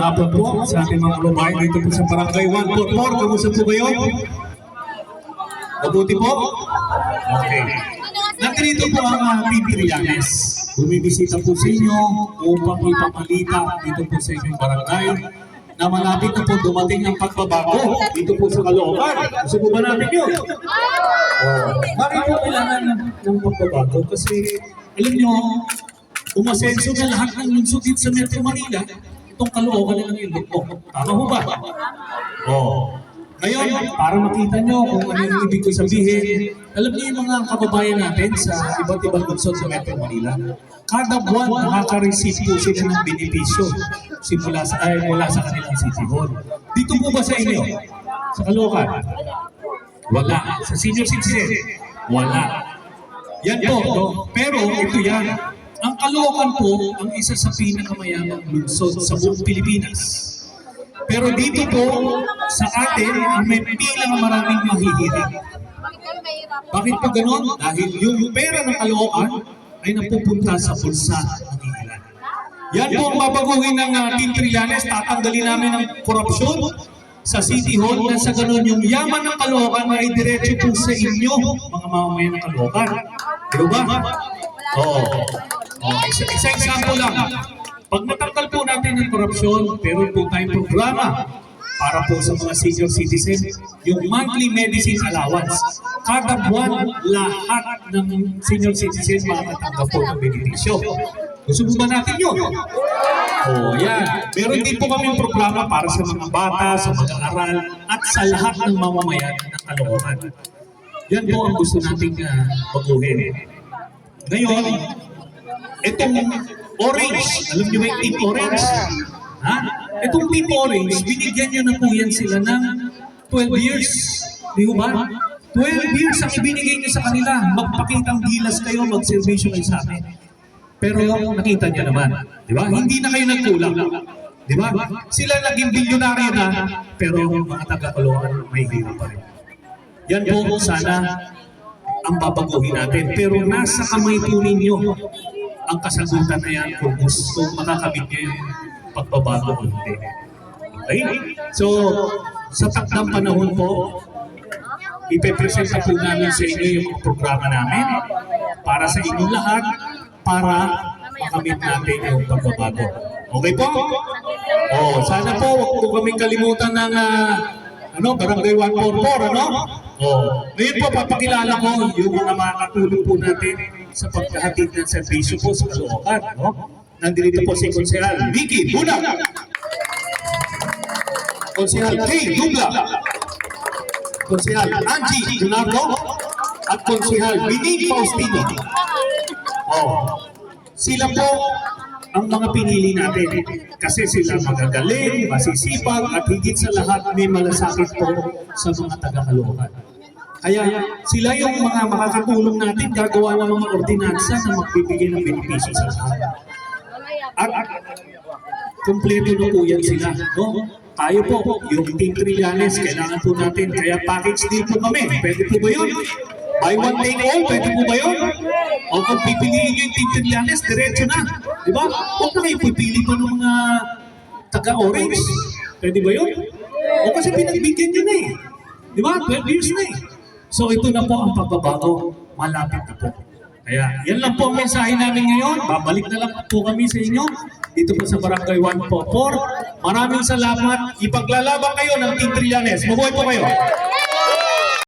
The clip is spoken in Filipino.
hapon po sa ating mga kababayan dito po sa Barangay 144. Kamusta po kayo? Mabuti po? Okay. Nandito po ang Team Trillanes. Bumibisita po sa inyo upang ipapalita dito po sa inyong barangay na malapit na po dumating ang pagbabago dito po sa Caloocan. Gusto po ba natin yun? Bakit po kailangan ng pagbabago? Kasi alam nyo, umasenso na lahat ng lungsod dito sa Metro Manila, itong Caloocan na lang yung lukbo. Tama ho ba? Ngayon, para makita nyo kung ano yung ibig ko sabihin, alam niyo yung mga kababayan natin sa iba't ibang lungsod sa Metro Manila, kada buwan nakaka-receive po sila ng benepisyo mula sa kanilang city hall. Dito po ba sa inyo? Sa Caloocan? Wala. Sa senior citizen? Wala. Yan po. No? Pero ito yan. Ang Caloocan po ang isa sa pinakamayamang lungsod sa buong Pilipinas. Pero dito po, sa atin, may pilang maraming mahihirap. Bakit po ganon? Dahil yung pera ng Caloocan ay napupunta sa bulsa ng ilan. Yan po ang babaguhin ng Team Trillanes. Tatanggalin namin ang korupsyon sa City Hall na sa ganon yung yaman ng Caloocan ay diretso po sa inyo, mga mamamayan ng Caloocan. Diba ba? Isa example lang. Pag natanggal po natin ang korupsyon, pero po tayong programa para po sa mga senior citizen, yung monthly medicine allowance. Kada buwan, lahat ng senior citizen makakatanggap po ng benepisyo. Gusto mo ba natin yun? Yan. Meron din po kami programa para sa mga bata, sa mag-aaral, at sa lahat ng mamamayan ng Caloocan. Yan po ang gusto nating baguhin. Ngayon, itong Orange, alam niyo ba yung Team Orange? Itong Team Orange, binigyan niyo na po yan sila ng 12 years. Di ba? 12 years ang ibinigay niyo sa kanila. Magpakitang gilas kayo, mag-servisyo kayo sa amin. Pero nakita niyo naman, di ba? Hindi na kayo nagkulang. Di ba? Sila naging bilyonaryo na, pero mga taga-Caloocan may hirap pa rin. Yan po sana ang babaguhin natin. Pero nasa kamay po ninyo ang kasagutan na yan kung makakabit nyo yung pagbabago o hindi. Okay? So, sa takdang panahon po, ipepresenta po namin sa inyo yung programa namin para sa inyong lahat para makamit natin yung pagbabago. Okay po? Sana po, huwag po kaming kalimutan ng Barangay 144, Ngayon po, papakilala ko yung mga makakatulong po natin sa pagkahatid ng serbisyo po sa Caloocan, Nandito po si Konsehal Vicky Buna, Konsehal Kay Dubla, Konsehal Angie Leonardo, at Konsehal Bining Faustino. Sila po ang mga pinili natin kasi sila magagaling, masisipag, at higit sa lahat may malasakit po sa mga taga-Caloocan. Kaya sila yung mga makakatulong natin gagawa ng mga ordinansa na magbibigay ng benepisyo sa lahat. At kumpleto na po yan sila. Tayo po, yung Team Trillanes, kailangan po natin. Kaya package deal po kami. Pwede po ba yun? Buy one, take all, pwede po ba yun? O kung pipiliin nyo yung Team Trillanes, diretso na. Diba? Huwag na kayo pipili pa ng mga taga-orange. Pwede ba yun? O kasi pinagbigyan nyo na eh. Diba? 12 years na eh. So ito na po ang pagbabago. Malapit na po. Kaya yan lang po ang mensahe namin ngayon. Babalik na lang po kami sa inyo dito po sa Barangay 144. Maraming salamat. Ipaglalaban kayo ng Team Trillanes. Mabuhay po kayo.